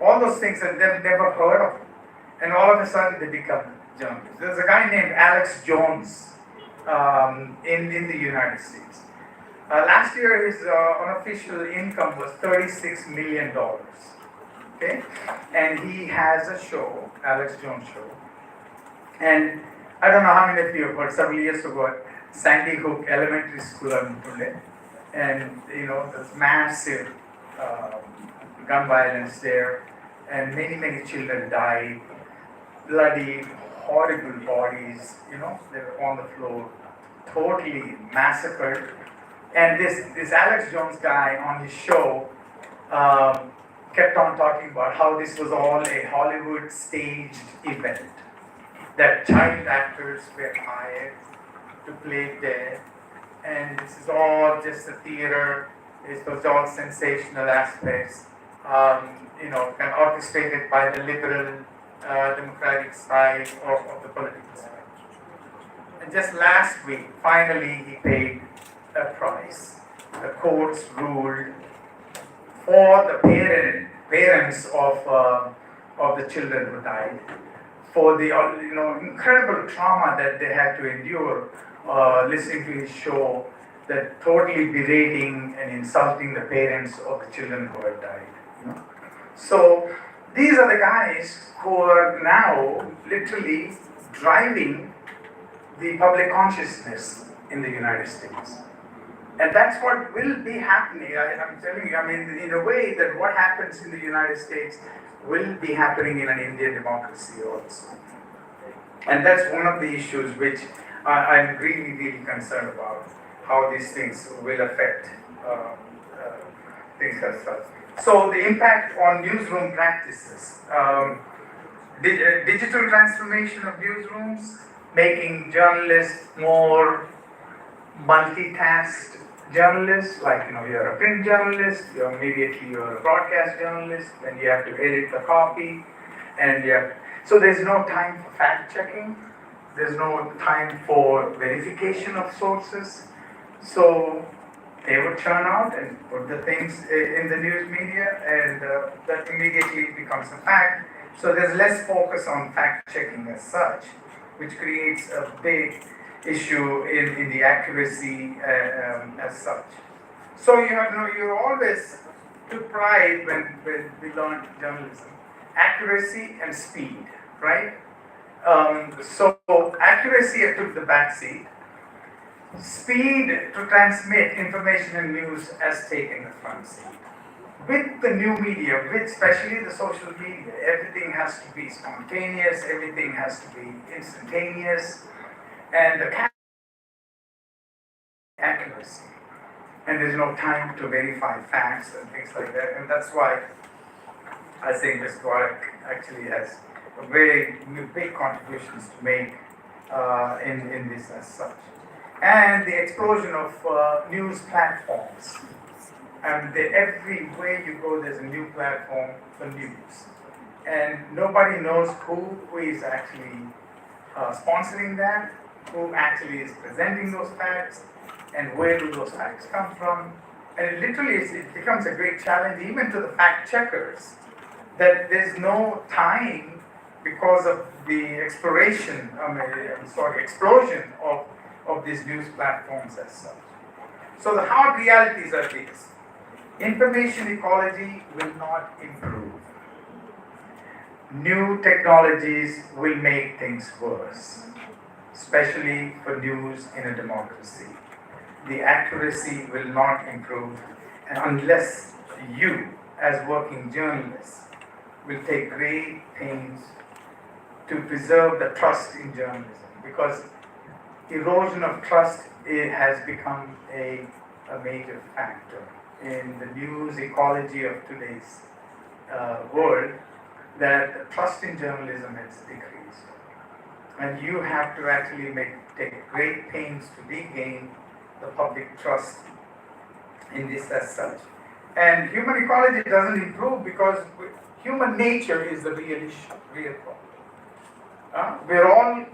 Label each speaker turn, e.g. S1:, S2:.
S1: all those things that they've never heard of. And all of a sudden they become journalists. There's a guy named Alex Jones in the United States. Last year his unofficial income was $36 million. Okay? And he has a show, Alex Jones show. And I don't know how many of you have heard, several years ago, Sandy Hook Elementary School in Pune. And there's massive gun violence there, and many children died, bloody, horrible bodies, they were on the floor, totally massacred. And this Alex Jones guy on his show kept on talking about how this was all a Hollywood staged event, that child actors were hired to play there, and this is all just a theater. It was all sensational aspects, kind of orchestrated by the liberal democratic side of the political side. And just last week, finally, he paid a price. The courts ruled for the parents of the children who died, for the incredible trauma that they had to endure listening to his show, that totally berating and insulting the parents of the children who had died. So these are the guys who are now literally driving the public consciousness in the United States. And that's what will be happening. I'm telling you, in a way that what happens in the United States will be happening in an Indian democracy also. And that's one of the issues which I'm really concerned about, how these things will affect things as such. So the impact on newsroom practices, digital transformation of newsrooms, making journalists more multitasked journalists, like you're a print journalist, you're a broadcast journalist, then you have to edit the copy, and so there's no time for fact checking, there's no time for verification of sources. So they would churn out and put the things in the news media, and that immediately becomes a fact. So there's less focus on fact checking as such, which creates a big issue in the accuracy as such. So you always took pride when we learned journalism, accuracy and speed, right? So accuracy took the back seat. Speed to transmit information and news has taken the front seat. With the new media, with especially the social media, everything has to be spontaneous, everything has to be instantaneous, and the accuracy. And there's no time to verify facts and things like that. And that's why I think this product actually has a very big contributions to make in this as such. And the explosion of news platforms. And everywhere you go, there's a new platform for news. And nobody knows who is actually sponsoring that, who actually is presenting those facts, and where do those facts come from. And it becomes a great challenge even to the fact checkers, that there's no time because of the explosion of these news platforms as such. So the hard realities are these. Information ecology will not improve. New technologies will make things worse, especially for news in a democracy. The accuracy will not improve, and unless you, as working journalists, will take great pains to preserve the trust in journalism, because erosion of trust has become a major factor in the news ecology of today's world, that trust in journalism has decreased. And you have to actually take great pains to regain the public trust in this as such. And human ecology doesn't improve because human nature is the real issue, real problem. We're all